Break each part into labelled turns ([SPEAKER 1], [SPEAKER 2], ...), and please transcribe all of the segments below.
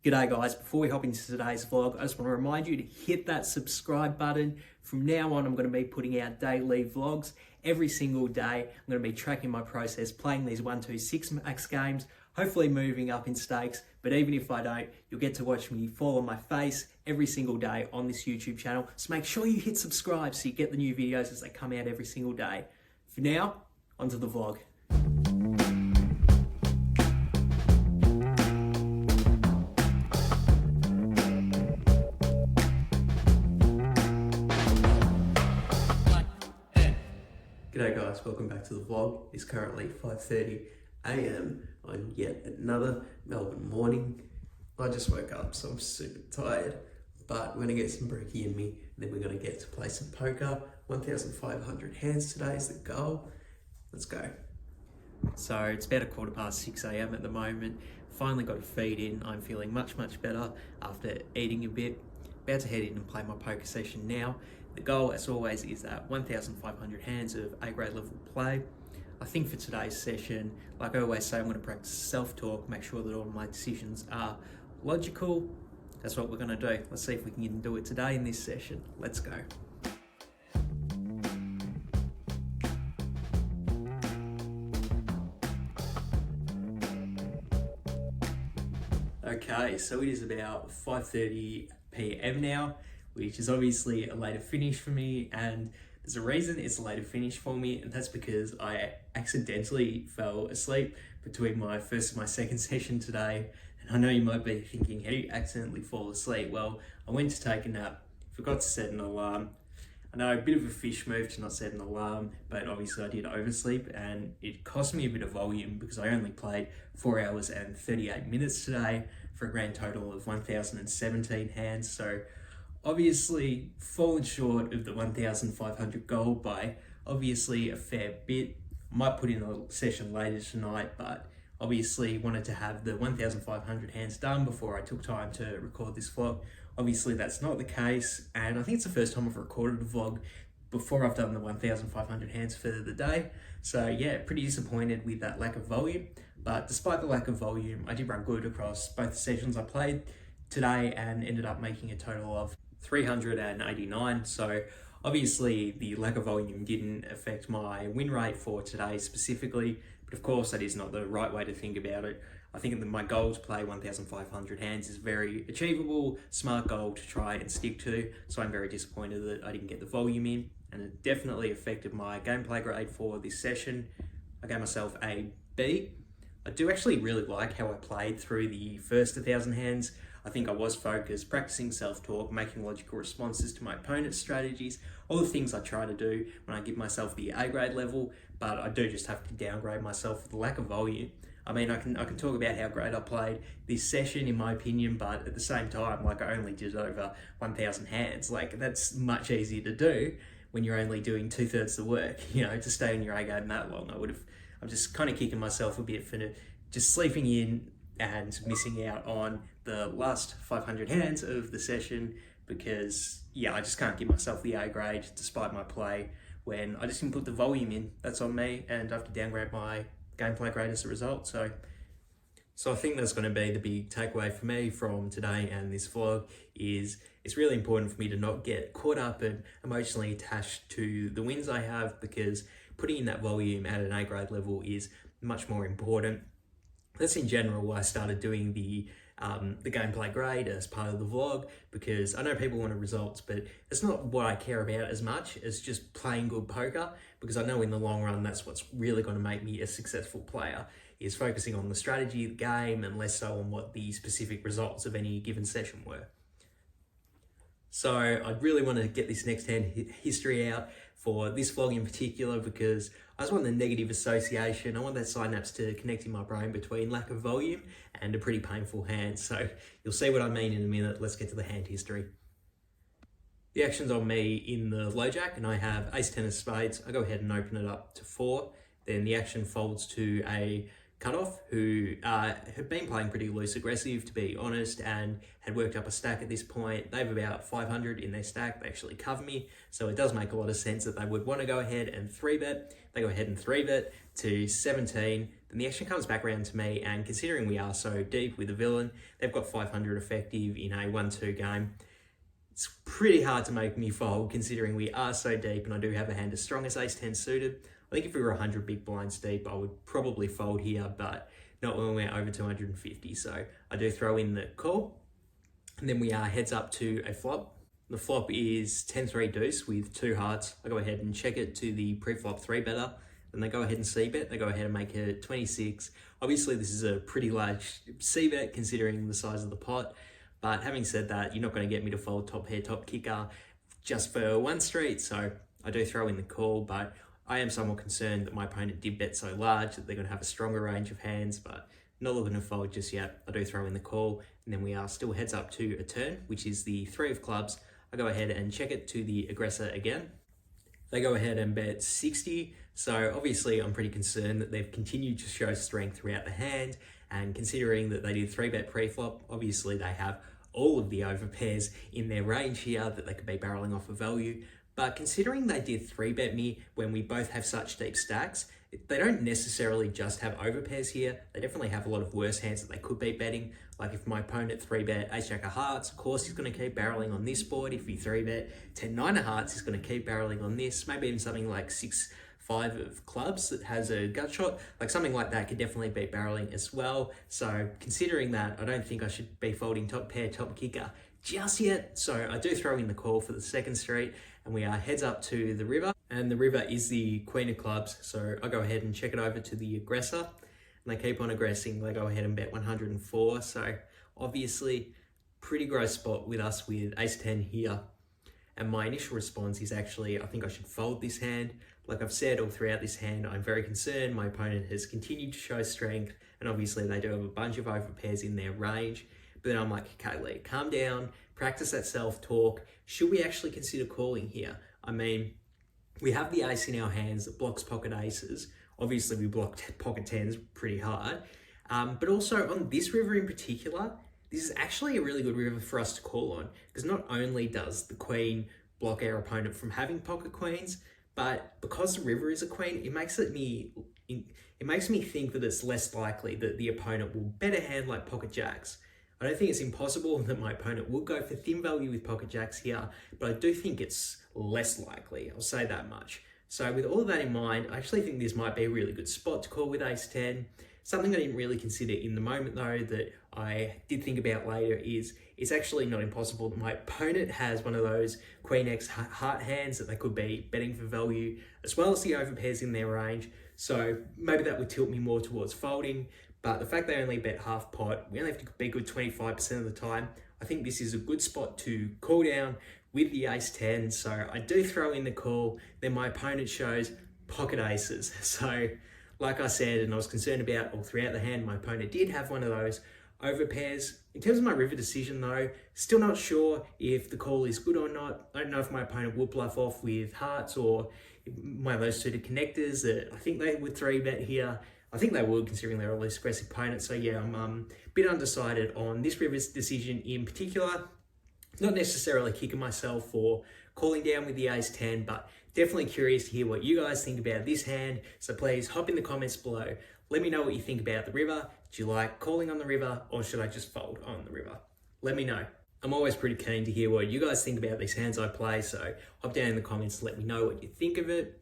[SPEAKER 1] G'day guys, before we hop into today's vlog, I just want to remind you to hit that subscribe button. From now on, I'm going to be putting out daily vlogs every single day. I'm going to be tracking my process, playing these 1-2-6 max games, hopefully moving up in stakes. But even if I don't, you'll get to watch me fall on my face every single day on this YouTube channel. So make sure you hit subscribe so you get the new videos as they come out every single day. For now, onto the vlog. G'day guys, welcome back to the vlog. It's currently 5:30 AM on yet another Melbourne morning. I just woke up, so I'm super tired, but we're gonna get some brekkie in me, and then we're gonna get to play some poker. 1,500 hands today is the goal. Let's go. So it's about 6:15 AM at the moment. Finally got a feed in. I'm feeling much better after eating a bit. About to head in and play my poker session now. The goal, as always, is that 1,500 hands of A-grade level play. I think for today's session, like I always say, I'm going to practice self-talk, make sure that all my decisions are logical. That's what we're going to do. Let's see if we can do it today in this session. Let's go. Okay, so it is about 5:30 PM now, which is obviously a later finish for me, and there's a reason it's a later finish for me, and that's because I accidentally fell asleep between my first and my second session today. And I know you might be thinking, how do you accidentally fall asleep? Well, I went to take a nap, forgot to set an alarm. I know, a bit of a fish move to not set an alarm, but obviously I did oversleep, and it cost me a bit of volume because I only played 4 hours and 38 minutes today for a grand total of 1,017 hands. So obviously fallen short of the 1,500 goal by obviously a fair bit. I might put in a session later tonight, but obviously wanted to have the 1,500 hands done before I took time to record this vlog. Obviously that's not the case, and I think it's the first time I've recorded a vlog before I've done the 1,500 hands for the day. So yeah, pretty disappointed with that lack of volume. But despite the lack of volume, I did run good across both the sessions I played today and ended up making a total of 389. So obviously the lack of volume didn't affect my win rate for today specifically, but of course that is not the right way to think about it. I think that my goal to play 1,500 hands is very achievable, smart goal to try and stick to. So I'm very disappointed that I didn't get the volume in, and it definitely affected my gameplay grade for this session. I gave myself a B. I do actually really like how I played through the first 1,000 hands. I think I was focused, practicing self-talk, making logical responses to my opponent's strategies, all the things I try to do when I give myself the A-grade level, but I do just have to downgrade myself for the lack of volume. I mean, I can talk about how great I played this session in my opinion, but at the same time, like, I only did over 1,000 hands. Like, that's much easier to do when you're only doing 2/3 the work, you know, to stay on your A-game that long. I'm just kind of kicking myself a bit for just sleeping in and missing out on the last 500 hands of the session because, yeah, I just can't give myself the A grade despite my play when I just didn't put the volume in. That's on me, and I have to downgrade my gameplay grade as a result. So I think that's going to be the big takeaway for me from today and this vlog is it's really important for me to not get caught up and emotionally attached to the wins I have, because putting in that volume at an A-grade level is much more important. That's in general why I started doing the gameplay grade as part of the vlog, because I know people want results, but it's not what I care about as much as just playing good poker, because I know in the long run that's what's really going to make me a successful player, is focusing on the strategy of the game and less so on what the specific results of any given session were. So I really want to get this next hand history out for this vlog in particular, because I just want the negative association. I want that synapse to connect in my brain between lack of volume and a pretty painful hand. So you'll see what I mean in a minute. Let's get to the hand history. The action's on me in the low jack, and I have ace 10 of spades. I go ahead and open it up to 4. Then the action folds to a cutoff, who have been playing pretty loose aggressive, to be honest, and had worked up a stack at this point. They have about 500 in their stack. They actually cover me, so it does make a lot of sense that they would want to go ahead and 3-bet. They go ahead and 3-bet to 17. then the action comes back around to me, and considering we are so deep with the villain, they've got 500 effective in a 1-2 game. It's pretty hard to make me fold considering we are so deep, and I do have a hand as strong as ace-10 suited. I think if we were 100 big blinds deep, I would probably fold here, but not when we're over 250. So I do throw in the call, and then we are heads up to a flop. The flop is 10-3 deuce with 2 hearts. I go ahead and check it to the pre-flop 3-better. Then they go ahead and c-bet. They go ahead and make it 26. Obviously, this is a pretty large c-bet considering the size of the pot. But having said that, you're not going to get me to fold top pair, top kicker just for one street. So I do throw in the call, but I am somewhat concerned that my opponent did bet so large that they're going to have a stronger range of hands, but not looking to fold just yet. I do throw in the call, and then we are still heads up to a turn, which is the 3 of clubs. I go ahead and check it to the aggressor again. They go ahead and bet 60. So obviously I'm pretty concerned that they've continued to show strength throughout the hand. And considering that they did 3-bet pre-flop, obviously they have all of the overpairs in their range here that they could be barreling off a value. But considering they did 3-bet me when we both have such deep stacks, they don't necessarily just have overpairs here. They definitely have a lot of worse hands that they could be betting. Like if my opponent 3-bet ace-jack of hearts, of course he's going to keep barreling on this board. If he 3-bet 10-9 of hearts, he's going to keep barreling on this. Maybe even something like 6-5 of clubs that has a gut shot. Like something like that could definitely be barreling as well. So considering that, I don't think I should be folding top pair, top kicker just yet. So I do throw in the call for the second street, and we are heads up to the river. And the river is the queen of clubs. So I go ahead and check it over to the aggressor, and they keep on aggressing. They go ahead and bet 104. So obviously pretty gross spot with us with ace-10 here. And my initial response is actually, I think I should fold this hand. Like I've said all throughout this hand, I'm very concerned. My opponent has continued to show strength, and obviously they do have a bunch of overpairs in their range. But then I'm like, okay, Leigh, calm down, practice that self-talk. Should we actually consider calling here? I mean, we have the ace in our hands that blocks pocket aces. Obviously, we blocked pocket tens pretty hard. But also on this river in particular, this is actually a really good river for us to call on, because not only does the queen block our opponent from having pocket queens, but because the river is a queen, it makes me think that it's less likely that the opponent will bet a hand like pocket jacks. I don't think it's impossible that my opponent will go for thin value with pocket jacks here, but I do think it's less likely, I'll say that much. So with all of that in mind, I actually think this might be a really good spot to call with ace-10. Something I didn't really consider in the moment though that I did think about later is it's actually not impossible that my opponent has one of those queen x heart hands that they could be betting for value, as well as the overpairs in their range. So maybe that would tilt me more towards folding. But the fact they only bet half pot, we only have to be good 25% of the time. I think this is a good spot to call down with the ace-10. So I do throw in the call, then my opponent shows pocket aces. So like I said, and I was concerned about all throughout the hand, my opponent did have one of those overpairs. In terms of my river decision though, still not sure if the call is good or not. I don't know if my opponent will bluff off with hearts or one of those suited connectors that I think they would 3-bet here. I think they would, considering they're a less aggressive opponent. So yeah, I'm a bit undecided on this river's decision in particular. Not necessarily kicking myself for calling down with the ace-10, but definitely curious to hear what you guys think about this hand. So please hop in the comments below. Let me know what you think about the river. Do you like calling on the river, or should I just fold on the river? Let me know. I'm always pretty keen to hear what you guys think about these hands I play, so hop down in the comments to let me know what you think of it.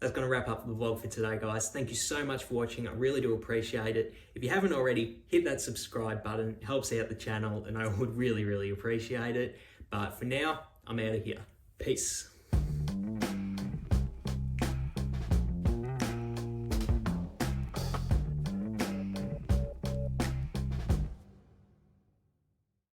[SPEAKER 1] That's going to wrap up the vlog for today, guys. Thank you so much for watching. I really do appreciate it. If you haven't already, hit that subscribe button. It helps out the channel, and I would really, really appreciate it. But for now, I'm out of here. Peace.